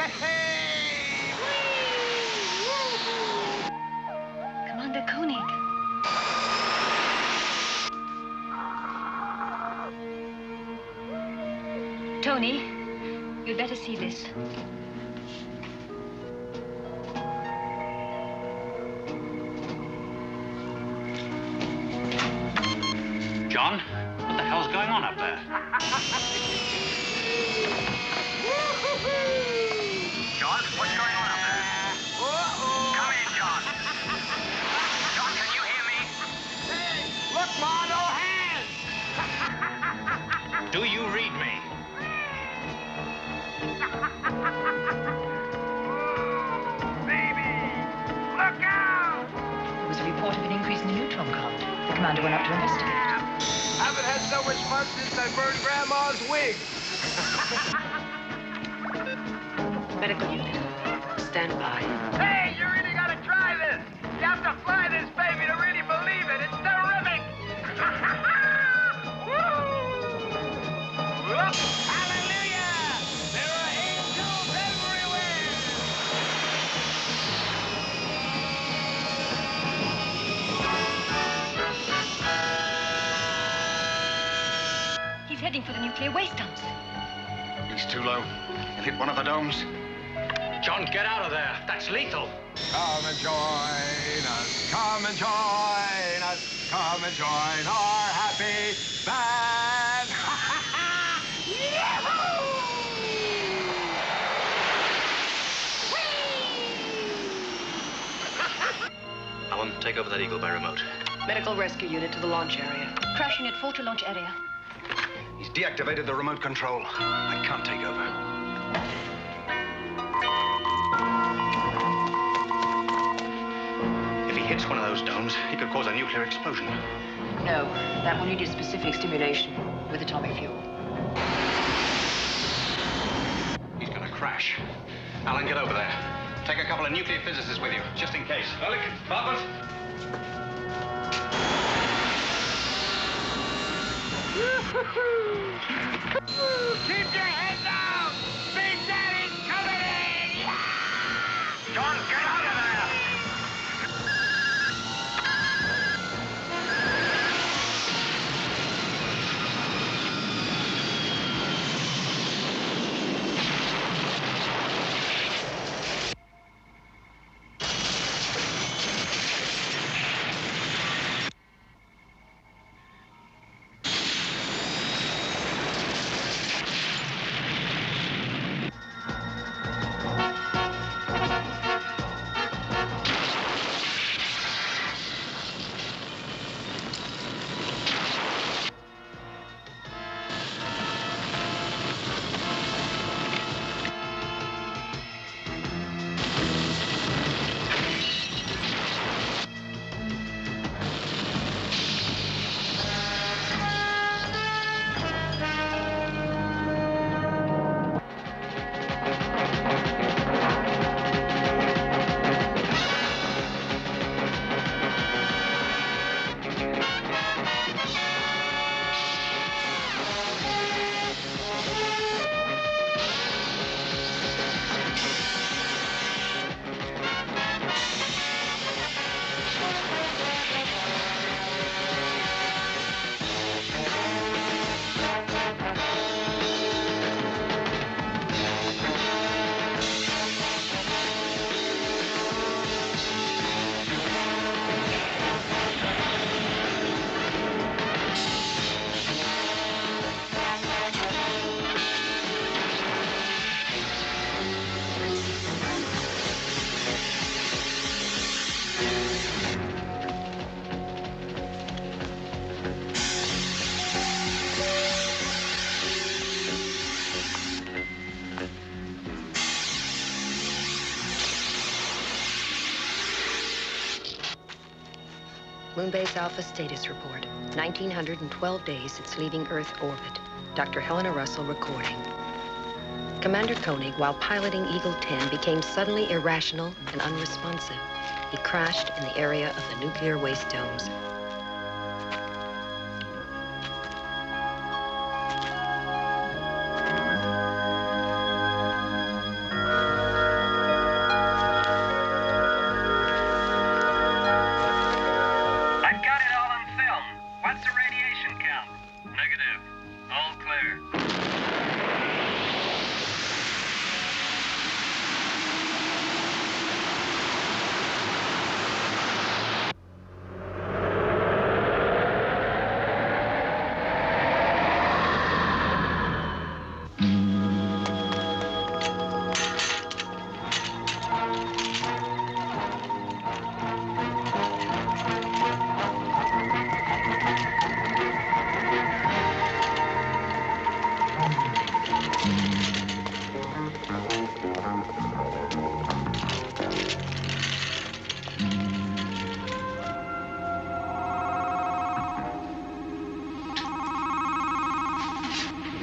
Hey! Commander Koenig. Tony, you'd better see this. John, what the hell's going on up there? John, what's going on up there? Come in, John. John, can you hear me? Hey, look, Ma, no hands! Do you read me? Baby, look out! There was a report of an increase in the neutron count. The commander went up to investigate. Haven't had so much fun since I burned Grandma's wig. Medical unit, stand by. Hey, you really gotta try this. You have to fly this baby to really believe it. It's terrific. Woo! Look, hallelujah! There are angels everywhere. He's heading for the nuclear waste dumps. He's too low. He'll hit one of the domes. John, get out of there. That's lethal. Come and join us. Come and join us. Come and join our happy band. Yahoo! Alan, take over that Eagle by remote. Medical rescue unit to the launch area. Crashing at Forter launch area. He's deactivated the remote control. I can't take over. If he hits one of those domes, he could cause a nuclear explosion. No, that will need a specific stimulation with atomic fuel. He's gonna crash. Alan, get over there. Take a couple of nuclear physicists with you, just in case. Ehrlich, Barbara. Keep your head down! Big Daddy's coming in! Yeah! John, get out of there! Moonbase Alpha status report. 1912 days since leaving Earth orbit. Dr. Helena Russell recording. Commander Koenig, while piloting Eagle 10, became suddenly irrational and unresponsive. He crashed in the area of the nuclear waste domes. there.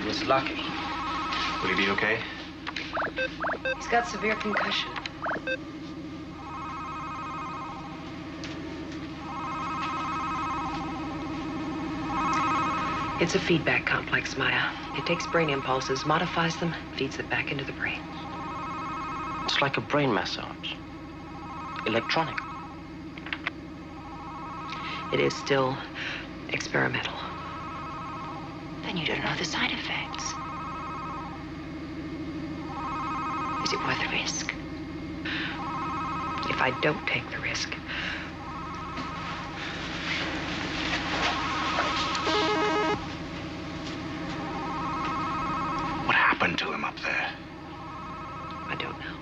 He's lucky. Will he be okay? He's got severe concussion. It's a feedback complex, Maya. It takes brain impulses, modifies them, feeds it back into the brain. It's like a brain massage. Electronic. It is still experimental. Then you don't know the side effects. Is it worth the risk? If I don't take the risk, What happened to him up there? I don't know.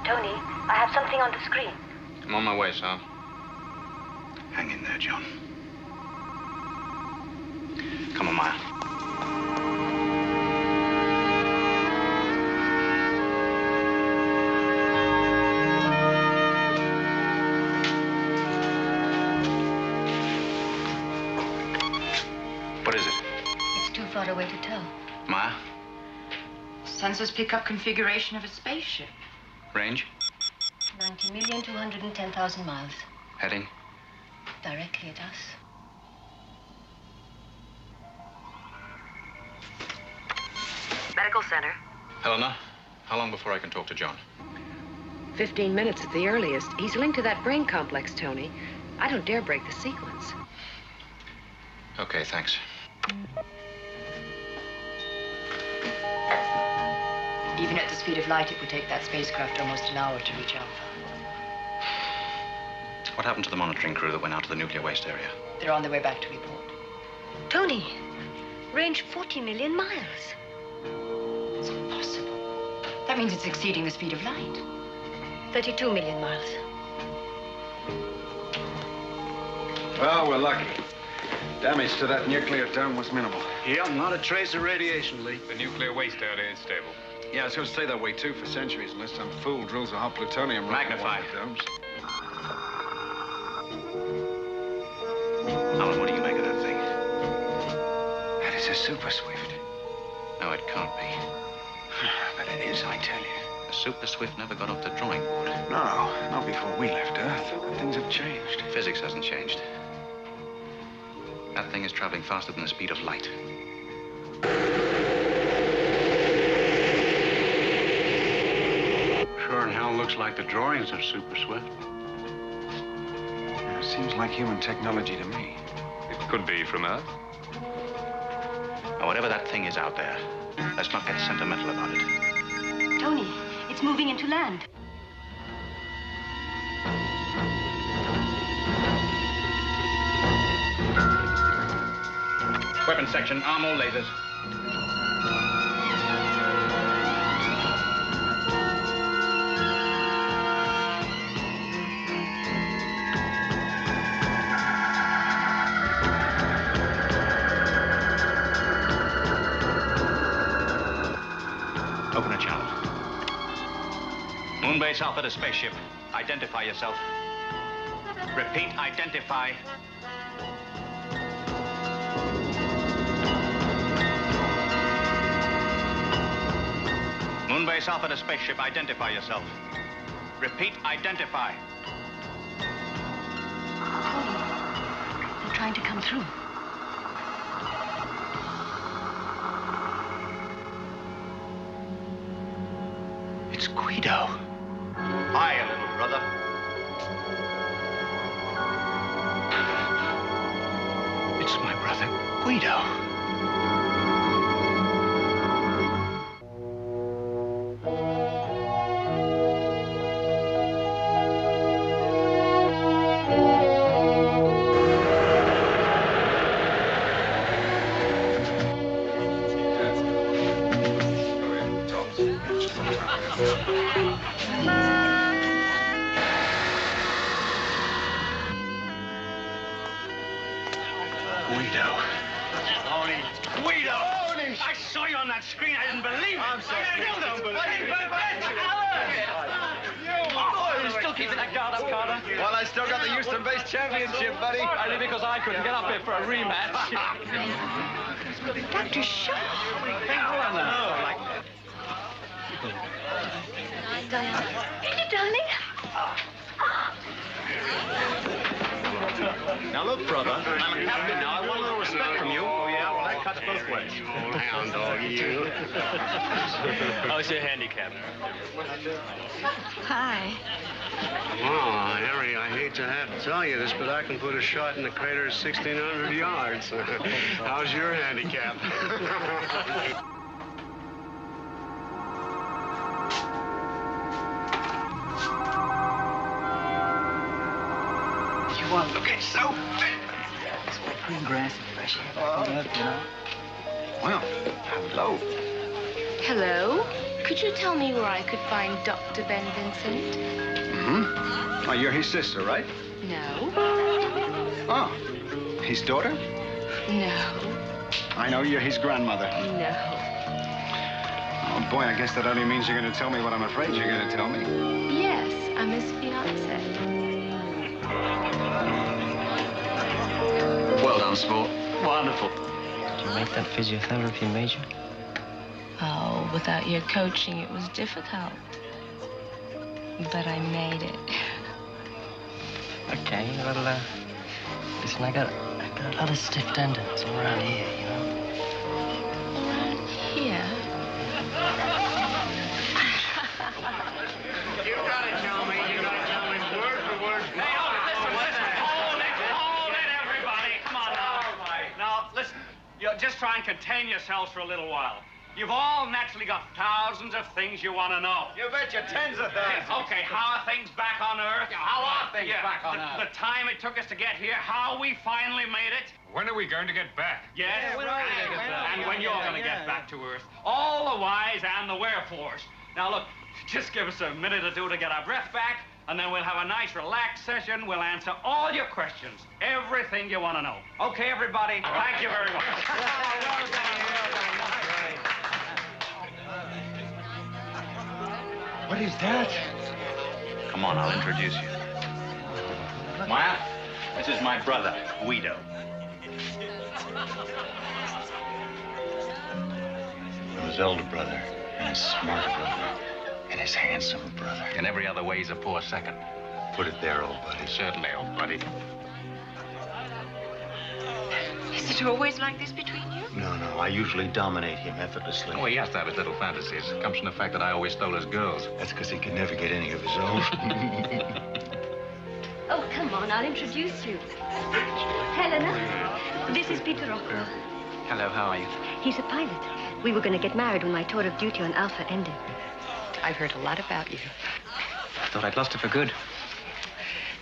Tony, I have something on the screen. I'm on my way, Sal. Hang in there, John. Come on, Maya. What is it? It's too far away to tell. Maya? Sensors pick up configuration of a spaceship. Range? 90,210,000 miles. Heading? Directly at us. Medical center. Helena, how long before I can talk to John? 15 minutes at the earliest. He's linked to that brain complex, Tony. I don't dare break the sequence. Okay, thanks. Even at the speed of light, it would take that spacecraft almost an hour to reach Alpha. What happened to the monitoring crew that went out to the nuclear waste area? They're on their way back to report. Tony, range 40 million miles. It's impossible. That means it's exceeding the speed of light. 32 million miles. Well, we're lucky. Damage to that nuclear dome was minimal. Yeah, not a trace of radiation leak. The nuclear waste area is stable. Yeah, it's going to stay that way, too, for centuries, unless some fool drills a hot plutonium rocket in one of the domes. Alan, what do you make of that thing? That is a super swift. No, it can't be. But it is, I tell you. The Super Swift never got off the drawing board. No, not before we left Earth. Things have changed. Physics hasn't changed. That thing is traveling faster than the speed of light. Sure, and Hal looks like the drawings of Super Swift. Yeah, seems like human technology to me. It could be from Earth. Now, whatever that thing is out there, let's not get sentimental about it. Tony, it's moving into land. Weapons section, arm all lasers. Open a channel. Moonbase Alpha to spaceship. Identify yourself. Repeat, identify. Moonbase Alpha to spaceship. Identify yourself. Repeat, identify. Tony, they're trying to come through. It's Guido. Hiya, little brother. It's my brother, Guido. Guido! I saw you on that screen. I didn't believe it. I'm sorry. I don't believe it. Oh, you're still keeping that guard up, Carter? Well, I still got the Houston-based championship, buddy. Only because I couldn't get up here for a rematch. Dr. Shaw. Diana. Hey, darling. Now look, brother, I'm a captain now. I want a little respect from you. Oh, yeah? Well, that cuts both ways. Old hound dog, you. How's your handicap? Hi. Oh, Harry, I hate to have to tell you this, but I can put a shot in the crater 1,600 yards. How's your handicap? You want to get so fit? It's like green grass and fresh air back on Earth, you know. Well, hello. Hello? Could you tell me where I could find Dr. Ben Vincent? Mm-hmm. Oh, you're his sister, right? No. Oh, his daughter? No. I know you're his grandmother. No. Oh, boy, I guess that only means you're going to tell me what I'm afraid you're going to tell me. Yes, I'm his fiancée. Well done, sport. Wonderful. Did you make that physiotherapy major? Oh, without your coaching, it was difficult. But I made it. Okay, well, listen, I got a lot of stiff tendons all around here, you know. Around here? You gotta tell me, word for word. Hey, hold it, everybody. Come on now. Now, listen, you just try and contain yourselves for a little while. You've all naturally got thousands of things you want to know. You bet you tens of thousands. Okay, how are things back on Earth? How are things back on the Earth? time it took us to get here, how we finally made it. When are we going to get back? Yes, when are we gonna get back? and when you're going to get back to Earth. All the whys and the wherefores. Now, look, just give us a minute or two to get our breath back, and then we'll have a nice, relaxed session. We'll answer all your questions, everything you want to know. Okay, everybody? Thank you very much. What is that? Come on, I'll introduce you. Maya, this is my brother, Guido. His elder brother, and his smarter brother, and his handsomer brother. In every other way, he's a poor second. Put it there, old buddy. Certainly, old buddy. Is it always like this between you? No, I usually dominate him effortlessly. Oh, he has to have his little fantasies. It comes from the fact that I always stole his girls. That's because he could never get any of his own. Oh, come on, I'll introduce you. Helena, this is Peter Rockwell. Hello, how are you? He's a pilot. We were going to get married when my tour of duty on Alpha ended. I've heard a lot about you. I thought I'd lost it for good.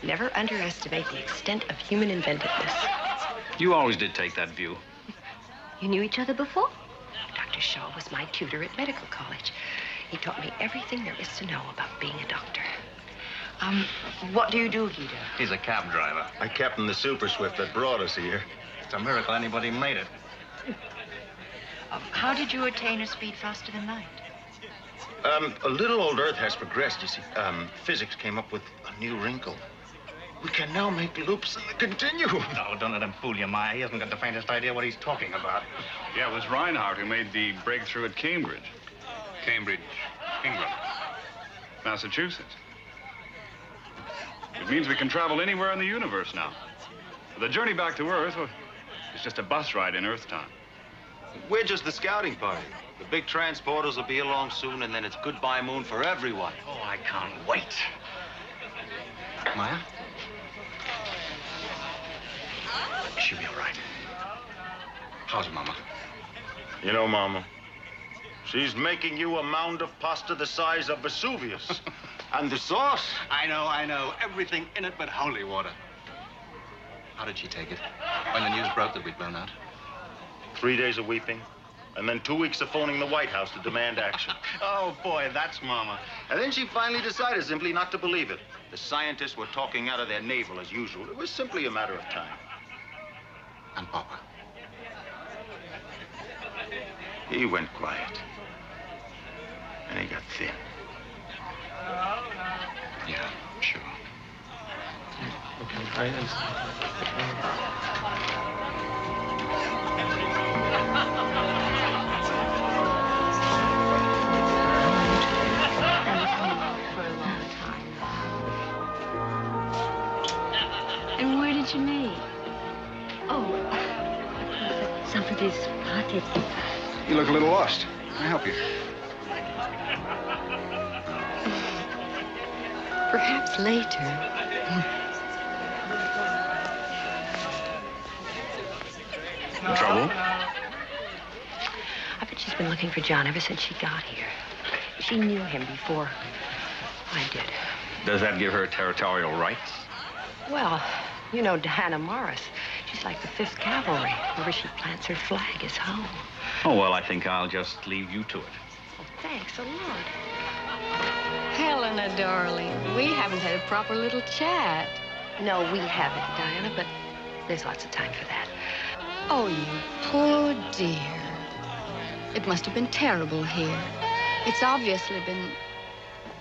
Never underestimate the extent of human inventiveness. You always did take that view. You knew each other before? Dr. Shaw was my tutor at medical college. He taught me everything there is to know about being a doctor. What do you do, Guido? He's a cab driver. I captained the Super Swift that brought us here. It's a miracle anybody made it. How did you attain a speed faster than light? A little old Earth has progressed, you see. Physics came up with a new wrinkle. We can now make loops in the continuum. No, don't let him fool you, Maya. He hasn't got the faintest idea what he's talking about. Yeah, it was Reinhardt who made the breakthrough at Cambridge. Cambridge, England. Massachusetts. It means we can travel anywhere in the universe now. The journey back to Earth is just a bus ride in Earth time. We're just the scouting party. The big transporters will be along soon, and then it's goodbye moon for everyone. Oh, I can't wait. Maya? She'll be all right. How's Mama? You know, Mama, she's making you a mound of pasta the size of Vesuvius. And the sauce. I know. Everything in it but holy water. How did she take it? When the news broke that we'd blown out? 3 days of weeping, and then 2 weeks of phoning the White House to demand action. Oh, boy, that's Mama. And then she finally decided simply not to believe it. The scientists were talking out of their navel as usual. It was simply a matter of time. And Papa? He went quiet. And he got thin. Yeah, sure. Okay, I understand. And where did you meet? Oh, somebody's pocket. You look a little lost. Can I help you? Perhaps later. Trouble? I bet she's been looking for John ever since she got here. She knew him before I did. Does that give her territorial rights? Well, you know Diana Morris. She's like the 5th Cavalry. Wherever she plants her flag is home. Oh, well, I think I'll just leave you to it. Well, thanks a lot. Helena, darling, we haven't had a proper little chat. No, we haven't, Diana, but there's lots of time for that. Oh, you poor dear. It must have been terrible here. It's obviously been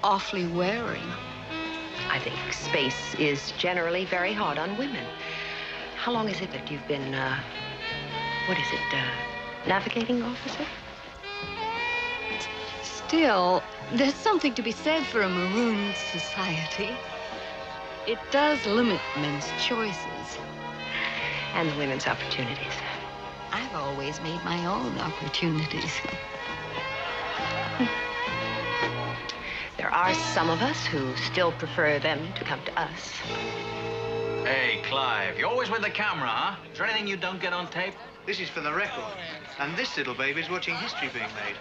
awfully wearing. I think space is generally very hard on women. How long is it that you've been, navigating officer? Still, there's something to be said for a marooned society. It does limit men's choices. And the women's opportunities. I've always made my own opportunities. There are some of us who still prefer them to come to us. Hey, Clive, you're always with the camera, huh? Is there anything you don't get on tape? This is for the record. And this little baby's watching history being made.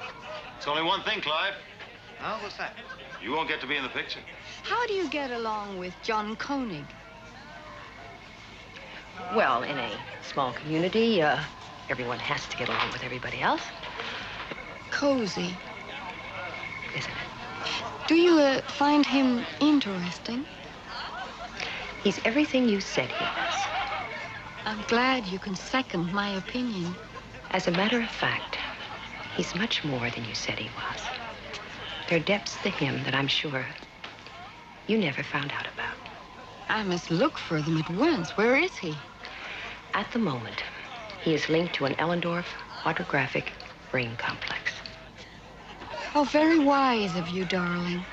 It's only one thing, Clive. Oh, what's that? You won't get to be in the picture. How do you get along with John Koenig? Well, in a small community, everyone has to get along with everybody else. Cozy. Isn't it? Do you find him interesting? He's everything you said he was. I'm glad you can second my opinion. As a matter of fact, he's much more than you said he was. There are depths to him that I'm sure you never found out about. I must look for them at once. Where is he? At the moment, he is linked to an Ellendorf autographic brain complex. How very wise of you, darling.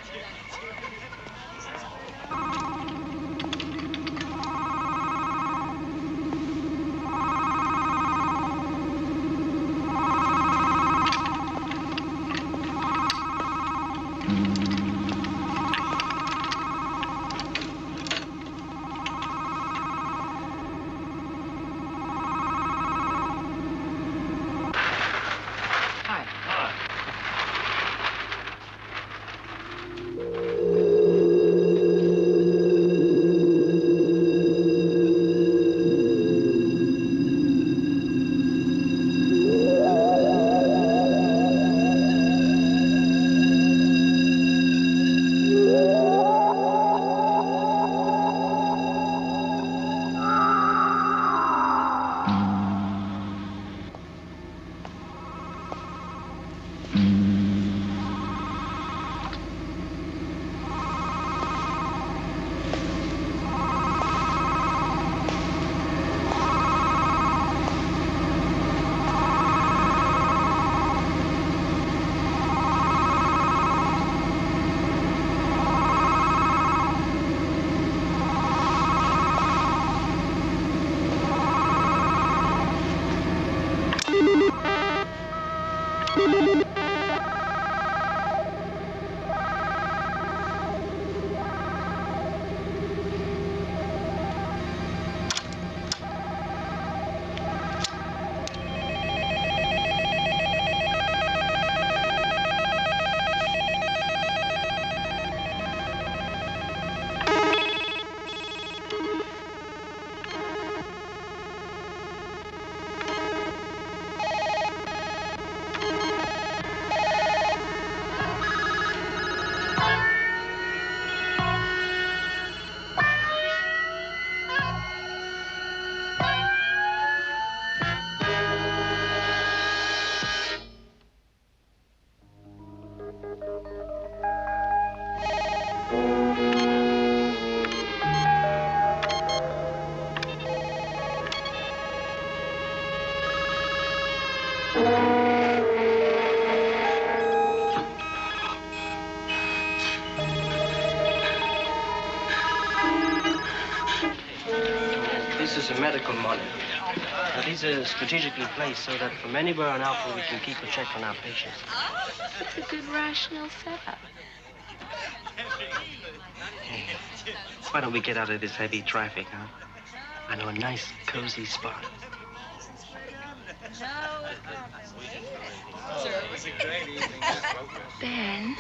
This is a medical monitor. Now, these are strategically placed so that from anywhere on Alpha we can keep a check on our patients. It's a good rational setup. Hey, why don't we get out of this heavy traffic, huh? I know a nice, cozy spot. Ben?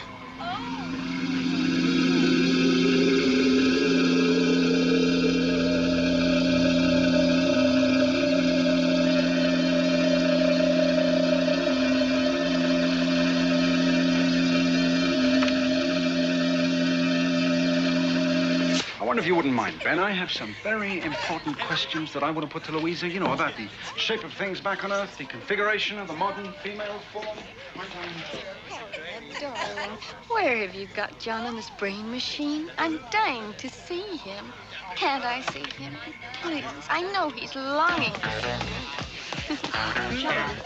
I wonder if you wouldn't mind, Ben. I have some very important questions that I want to put to Louisa, you know, about the shape of things back on Earth, the configuration of the modern female form. Darling, where have you got John on this brain machine? I'm dying to see him. Can't I see him? Please, I know he's longing to see me. John.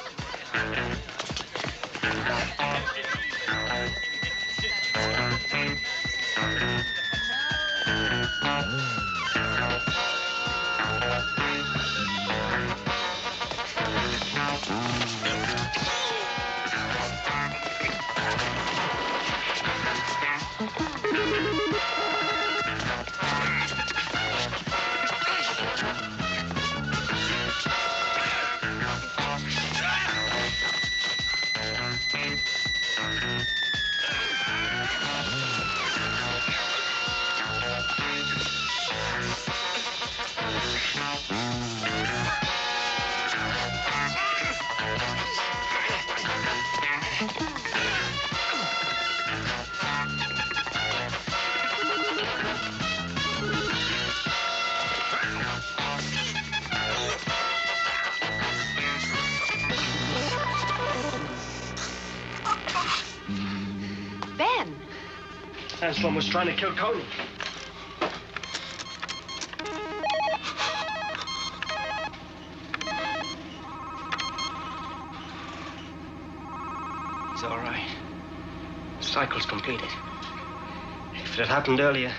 Ben! Anselm was trying to kill Cody. He's all right. The cycle's completed. If it had happened earlier...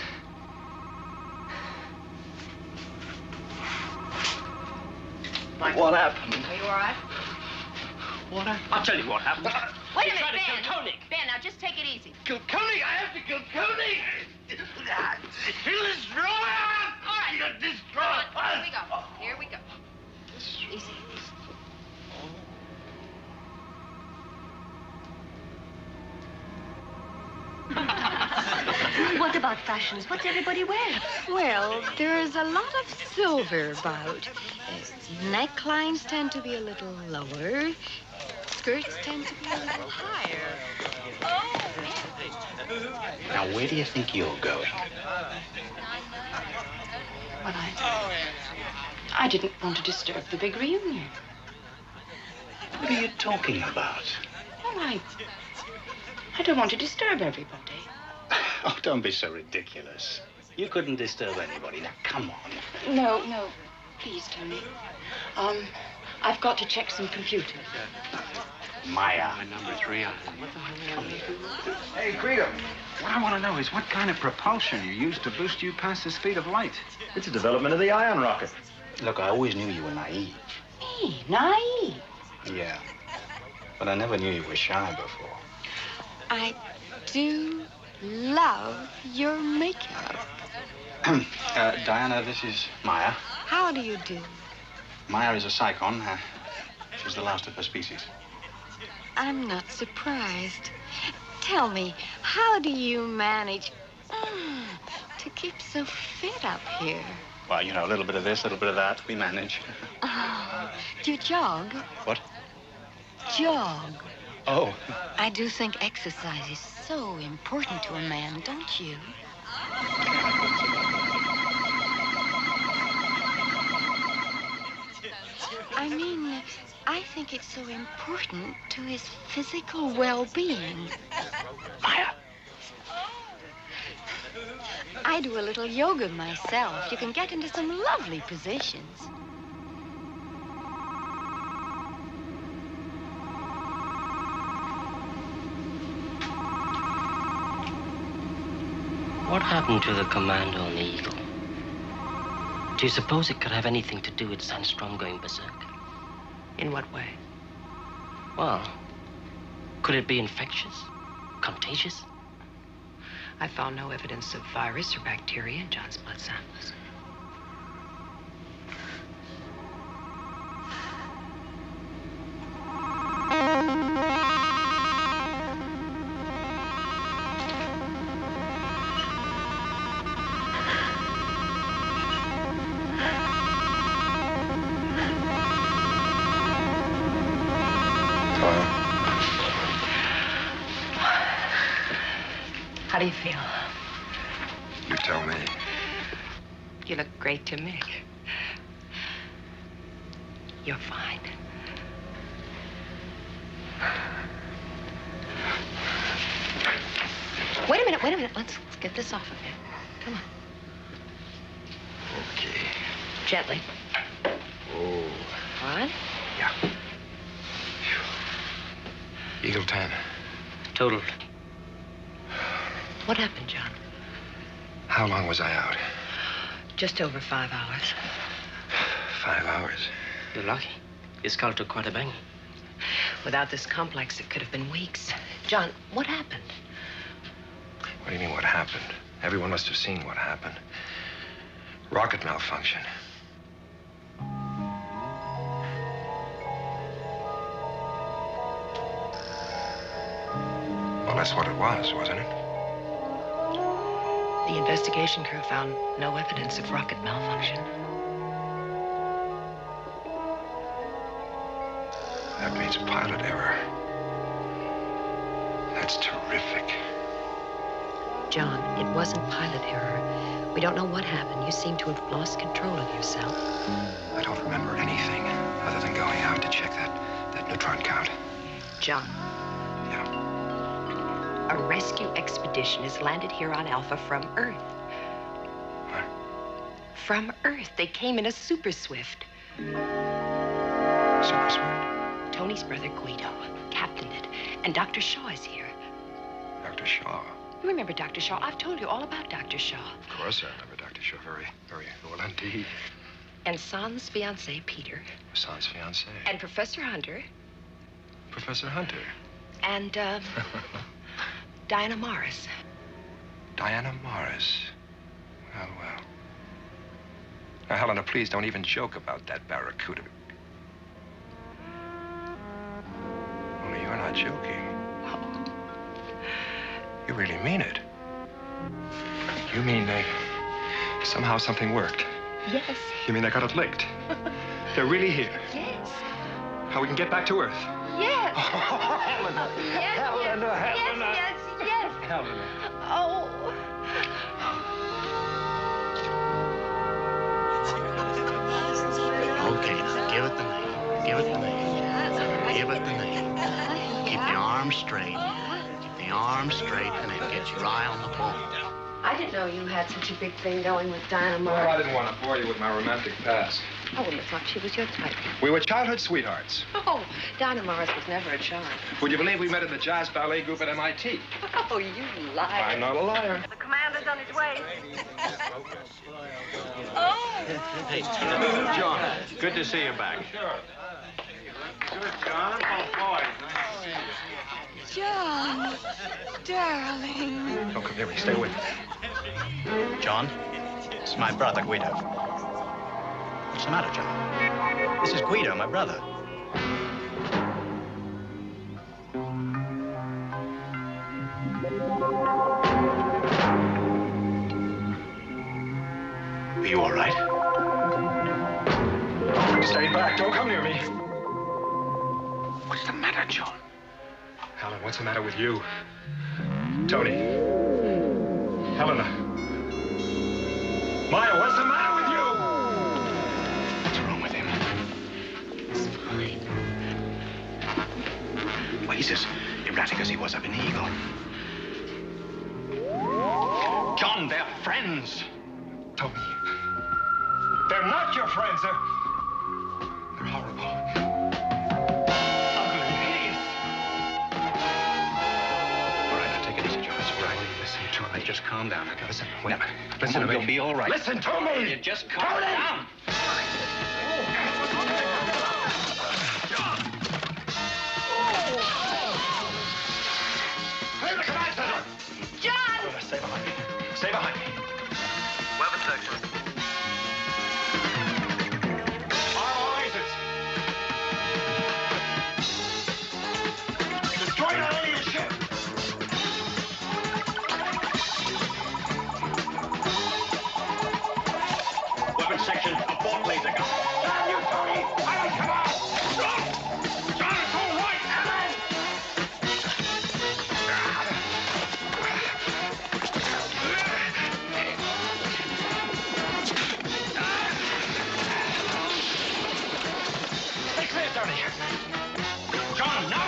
What happened? Are you all right? What happened? I'll tell you what happened. Wait a minute, He tried to Ben. kill Koenig. Ben, now just take it easy. Kill Koenig! I have to kill Koenig! He'll destroy us! All right. He'll destroy Come on, us! here we go. Here we go. Easy. What about fashions? What's everybody wearing? Well, there's a lot of silver about. Necklines tend to be a little lower. Skirts tend to be a little higher. Now, where do you think you're going? Well, I didn't want to disturb the big reunion. What are you talking about? Well, I don't want to disturb everybody. Oh, don't be so ridiculous. You couldn't disturb anybody. Now, come on. No, please, Tony. I've got to check some computers. Maya. Number 3 on. Hey, Greedo. What I want to know is what kind of propulsion you use to boost you past the speed of light. It's a development of the ion rocket. Look, I always knew you were naive. Me? Naive? Yeah. But I never knew you were shy before. I do love your makeup. Diana, this is Maya. How do you do? Maya is a psychon. She's the last of her species. I'm not surprised. Tell me, how do you manage to keep so fit up here? Well, you know, a little bit of this, a little bit of that. We manage. Do you jog? What? Jog. Oh. I do think exercise is so important to a man, don't you? I mean, I think it's so important to his physical well-being. Maya. I do a little yoga myself. You can get into some lovely positions. What happened to the commando on the Eagle? Do you suppose it could have anything to do with Sandstrom going berserk? In what way? Well, could it be infectious? Contagious? I found no evidence of virus or bacteria in John's blood samples. How do you feel? You tell me. You look great to me. You're fine. Wait a minute. Let's get this off of you. Come on. Okay. Gently. Oh. On. Yeah. Eagle 10. Total. What happened, John? How long was I out? Just over 5 hours. 5 hours. You're lucky. Your skull took quite a bang. Without this complex, it could have been weeks. John, what happened? What do you mean, what happened? Everyone must have seen what happened. Rocket malfunction. Well, that's what it was, wasn't it? The investigation crew found no evidence of rocket malfunction. That means pilot error. That's terrific. John, it wasn't pilot error. We don't know what happened. You seem to have lost control of yourself. I don't remember anything other than going out to check that neutron count. John. Yeah. A rescue expedition has landed here on Alpha from Earth. What? From Earth. They came in a super swift. Super swift? Tony's brother Guido captained it. And Dr. Shaw is here. Dr. Shaw? You remember Dr. Shaw? I've told you all about Dr. Shaw. Of course I remember Dr. Shaw very, very well indeed. And San's fiancé, Peter. San's fiancé. And Professor Hunter. Professor Hunter. And, Diana Morris. Diana Morris. Well, well. Now, Helena, please don't even joke about that barracuda. Only you're not joking. You really mean it. You mean somehow something worked? Yes. You mean they got it licked? They're really here? Yes. How we can get back to Earth? Yes. Oh, Helena. Yes, Helena, yes, Helena. yes. Helena. Oh. Okay, now, give it the name. Give it the name. Give it the name. Keep your arms straight. Keep the arms straight, and then get your eye on the ball. I didn't know you had such a big thing going with Diana Morris. Well, I didn't want to bore you with my romantic past. I wouldn't have thought she was your type. We were childhood sweethearts. Oh, Diana Morris was never a charm. Would you believe we met in the jazz ballet group at MIT? Oh, you liar. I'm not a liar. The commander's on his way. Hey, John, good to see you back. Sure. Good, John. Oh, boy. John, darling. Don't come near me. Stay away. John, it's my brother, Guido. What's the matter, John? This is Guido, my brother. Are you all right? Stay back. Don't come near me. What's the matter, John? Helen, what's the matter with you? Tony. Helena. Maya, what's the matter with you? What's wrong with him? It's fine. Well, he's as erratic as he was up in the Eagle. John, they're friends. Tony. They're not your friends. They're horrible. Ugly. Hideous. All right, now take it easy, John. It's all right. Listen to me. just calm down. Okay, listen. Wait. Now, Listen to me. You'll be all right. Listen to me! You just calm down. Hey, look at that, Senator! John! Stay behind me. Stay behind me. Weapon section. All lasers. Destroy the alien ship. Weapon section, abort laser gun. Damn you, Tony! Alan, come on! John, it's all right, Alan! Stay clear, Tony. John, no!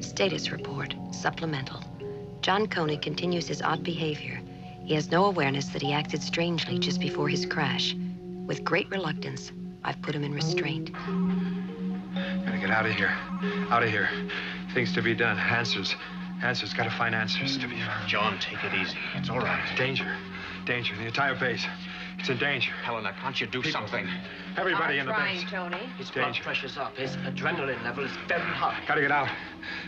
Status report, supplemental. John Koenig continues his odd behavior. He has no awareness that he acted strangely just before his crash. With great reluctance, I've put him in restraint. Gotta get out of here. Out of here. Things to be done. Answers. Answers. Gotta find answers to be found. John, take it easy. It's all right. Danger. Danger. The entire base. It's in danger. Helena, can't you do something? Everybody in the trying, base. Tony. His blood Danger. pressure's up. His adrenaline level is very high. Gotta get out.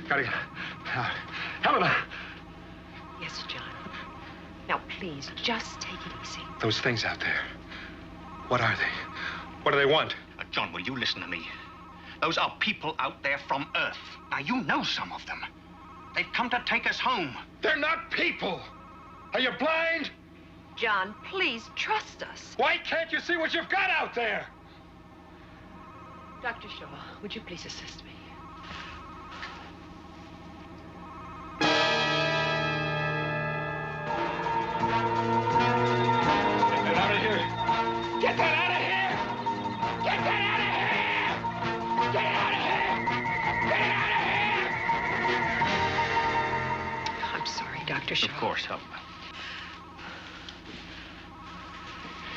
Gotta get out. Helena! Yes, John. Now, please, just take it easy. Those things out there. What are they? What do they want? John, will you listen to me? Those are people out there from Earth. Now, you know some of them. They've come to take us home. They're not people! Are you blind? John, please trust us. Why can't you see what you've got out there? Dr. Shaw, would you please assist me? Get that out of here! Get that out of here! Get that out of here! Get it out of here! Get it out of here! I'm sorry, Dr. Shaw. Of course, help.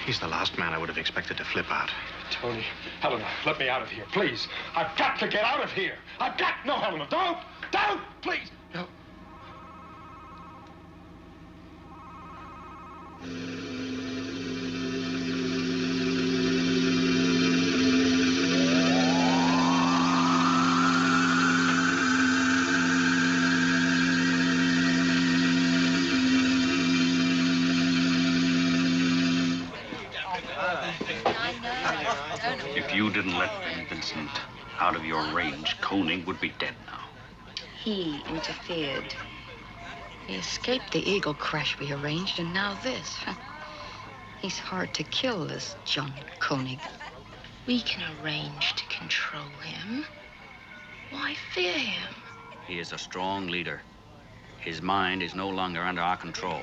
He's the last man I would have expected to flip out. Tony, Helena, let me out of here, please. I've got to get out of here. I've got... No, Helena, don't! Don't! Please! No. If you didn't let Ben Vincent out of your range, Koenig would be dead now. He interfered. He escaped the Eagle crash we arranged, and now this. He's hard to kill, this John Koenig. We can arrange to control him. Why fear him? He is a strong leader. His mind is no longer under our control.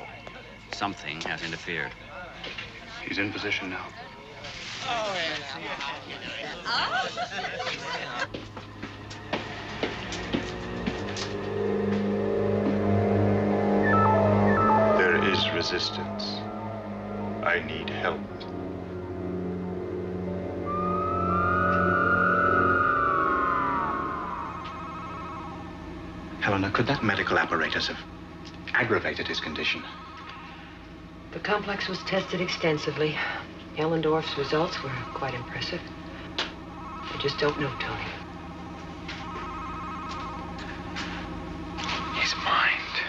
Something has interfered. He's in position now. There is resistance. I need help. Helena, could that medical apparatus have aggravated his condition? The complex was tested extensively. Ellendorf's results were quite impressive. I just don't know, Tony. His mind.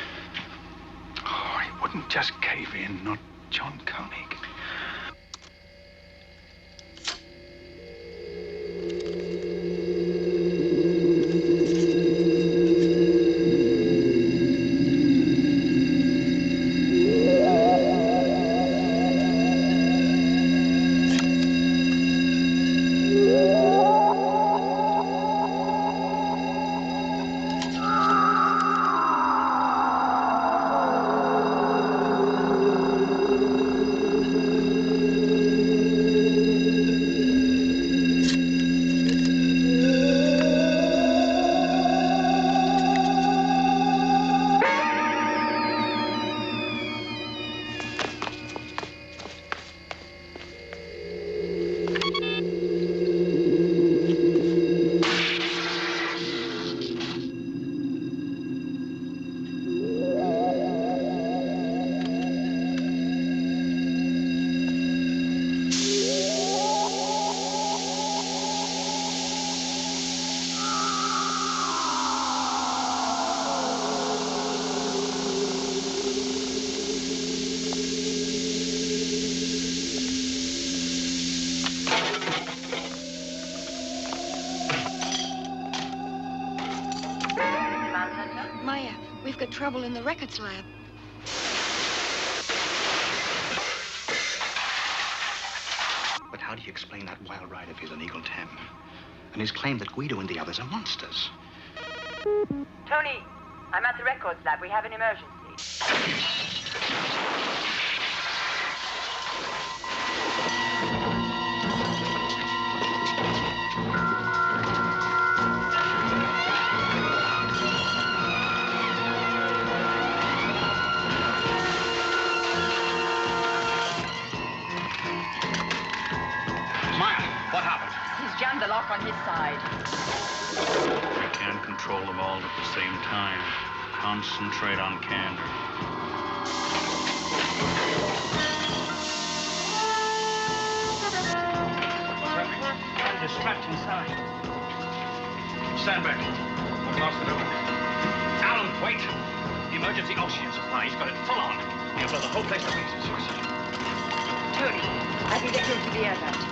Oh, he wouldn't just cave in, not John Koenig. the trouble in the records lab. But how do you explain that wild ride of his on Eagle 10? And his claim that Guido and the others are monsters? Tony, I'm at the records lab. We have an emergency. Jammed the lock on his side. We can't control them all at the same time. Concentrate on candor. They're strapped inside. Stand back. We've lost the door. Alan, wait. The emergency oxygen supply, he's got it full on. He'll blow the whole place to pieces. Tony, I can get you into the air vent.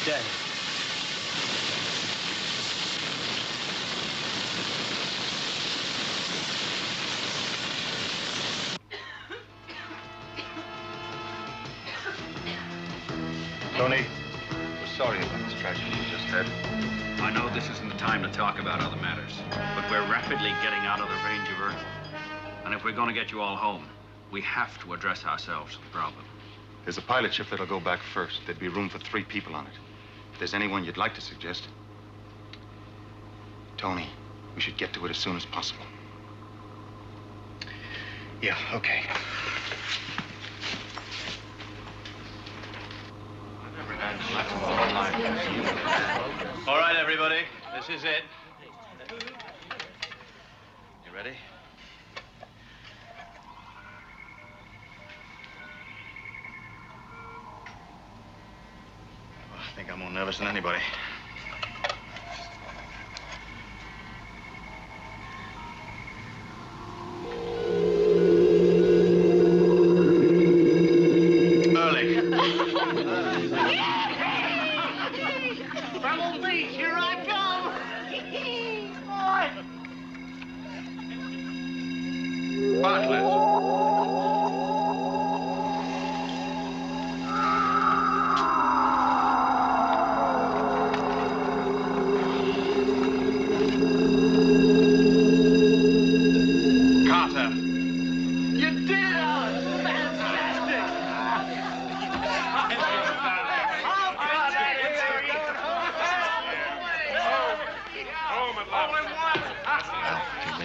Dead. Tony, we're sorry about this tragedy you just had. I know this isn't the time to talk about other matters, but we're rapidly getting out of the range of Earth. And if we're going to get you all home, we have to address ourselves to the problem. There's a pilot ship that'll go back first. There'd be room for 3 people on it. If there's anyone you'd like to suggest. Tony, we should get to it as soon as possible. Yeah, okay. All right, everybody. This is it. You ready? I think I'm more nervous than anybody. Rebel Beach, here I come! Bartlett.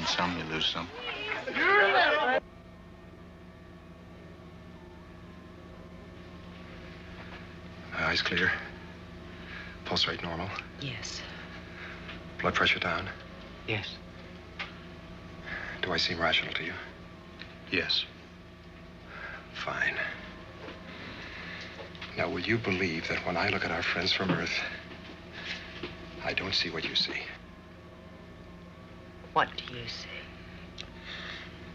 Some, you lose some. Eyes clear. Pulse rate normal. Yes. Blood pressure down. Yes. Do I seem rational to you? Yes. Fine. Now, will you believe that when I look at our friends from Earth, I don't see what you see? What do you see?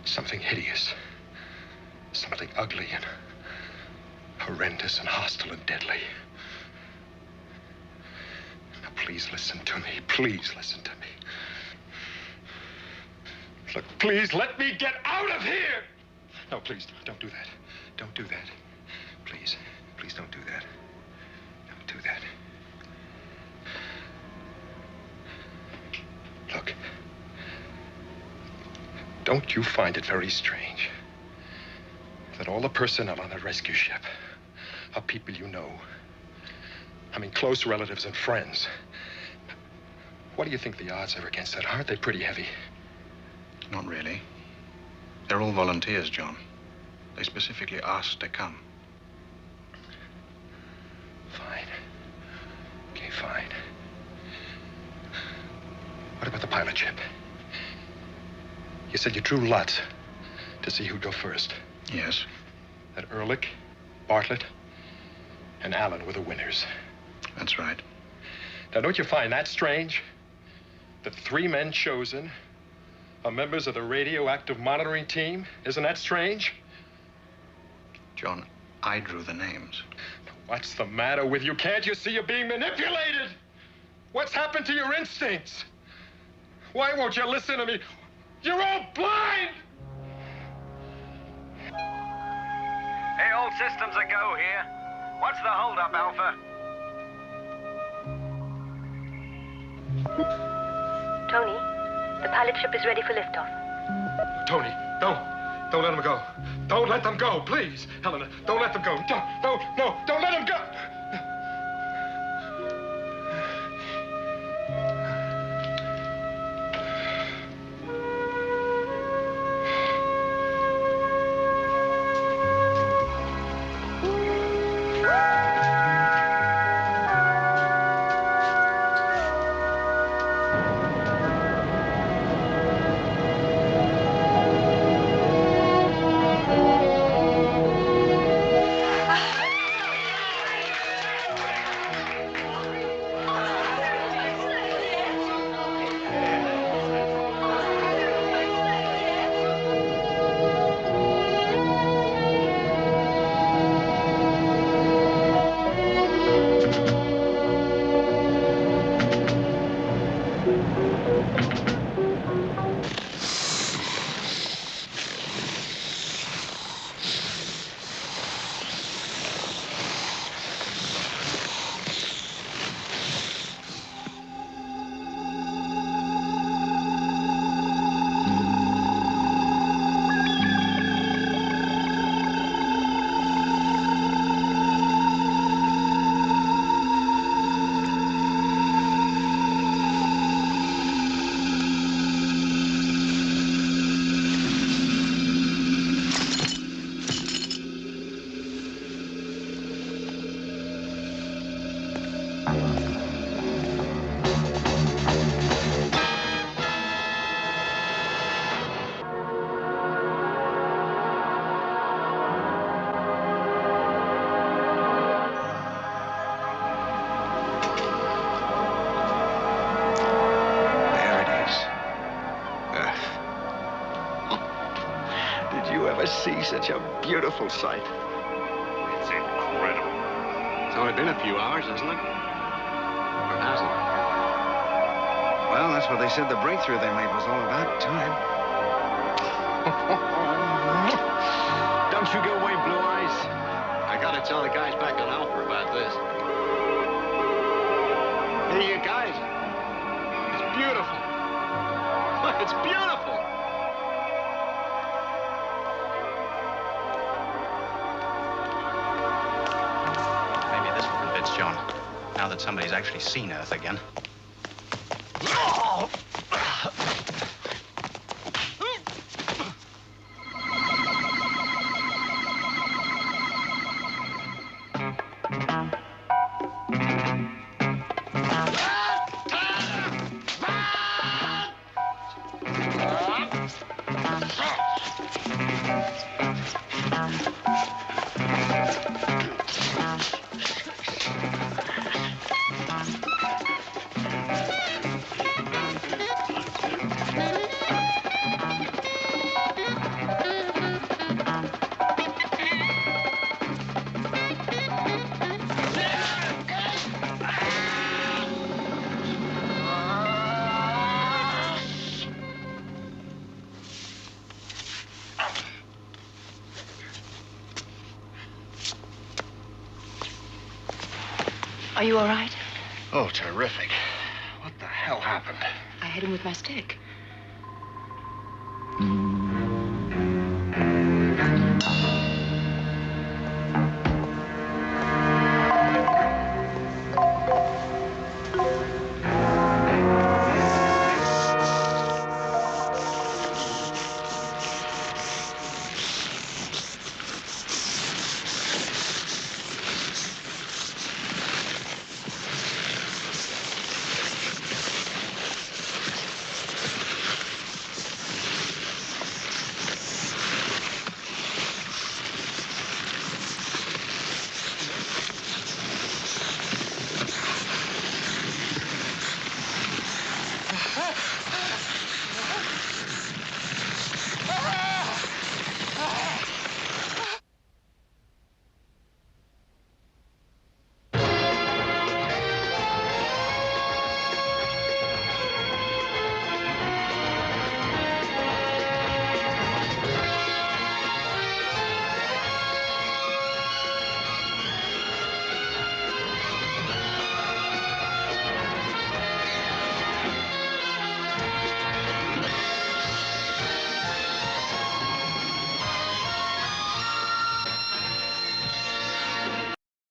Something hideous. Something ugly and horrendous and hostile and deadly. Now, please listen to me. Please listen to me. Look, please let me get out of here! No, please, don't do that. Don't do that. Please, please don't do that. Don't do that. Look. Don't you find it very strange that all the personnel on that rescue ship are people you know? I mean, close relatives and friends. What do you think the odds are against that? Aren't they pretty heavy? Not really. They're all volunteers, John. They specifically asked to come. Fine. Okay, fine. What about the pilot ship? You said you drew lots to see who'd go first. Yes. That Ehrlich, Bartlett, and Allen were the winners. That's right. Now, don't you find that strange? The 3 men chosen are members of the radioactive monitoring team? Isn't that strange? John, I drew the names. What's the matter with you? Can't you see you're being manipulated? What's happened to your instincts? Why won't you listen to me? You're all blind! Hey, all systems a go here. What's the holdup, Alpha? Tony, the pilot ship is ready for liftoff. Tony, don't let them go. Don't let them go, please. Helena, don't let them go. Don't let them go. See such a beautiful sight. It's incredible. It's only been a few hours, hasn't it? Or hasn't it? Well, that's what they said the breakthrough they made was all about. Time. Don't you go away, Blue Eyes. I gotta tell the guys back on Alpha about this. Hey, you guys. It's beautiful. Look, it's beautiful. John, now that somebody's actually seen Earth again. Are you all right? Oh, terrific. What the hell happened? I hit him with my stick.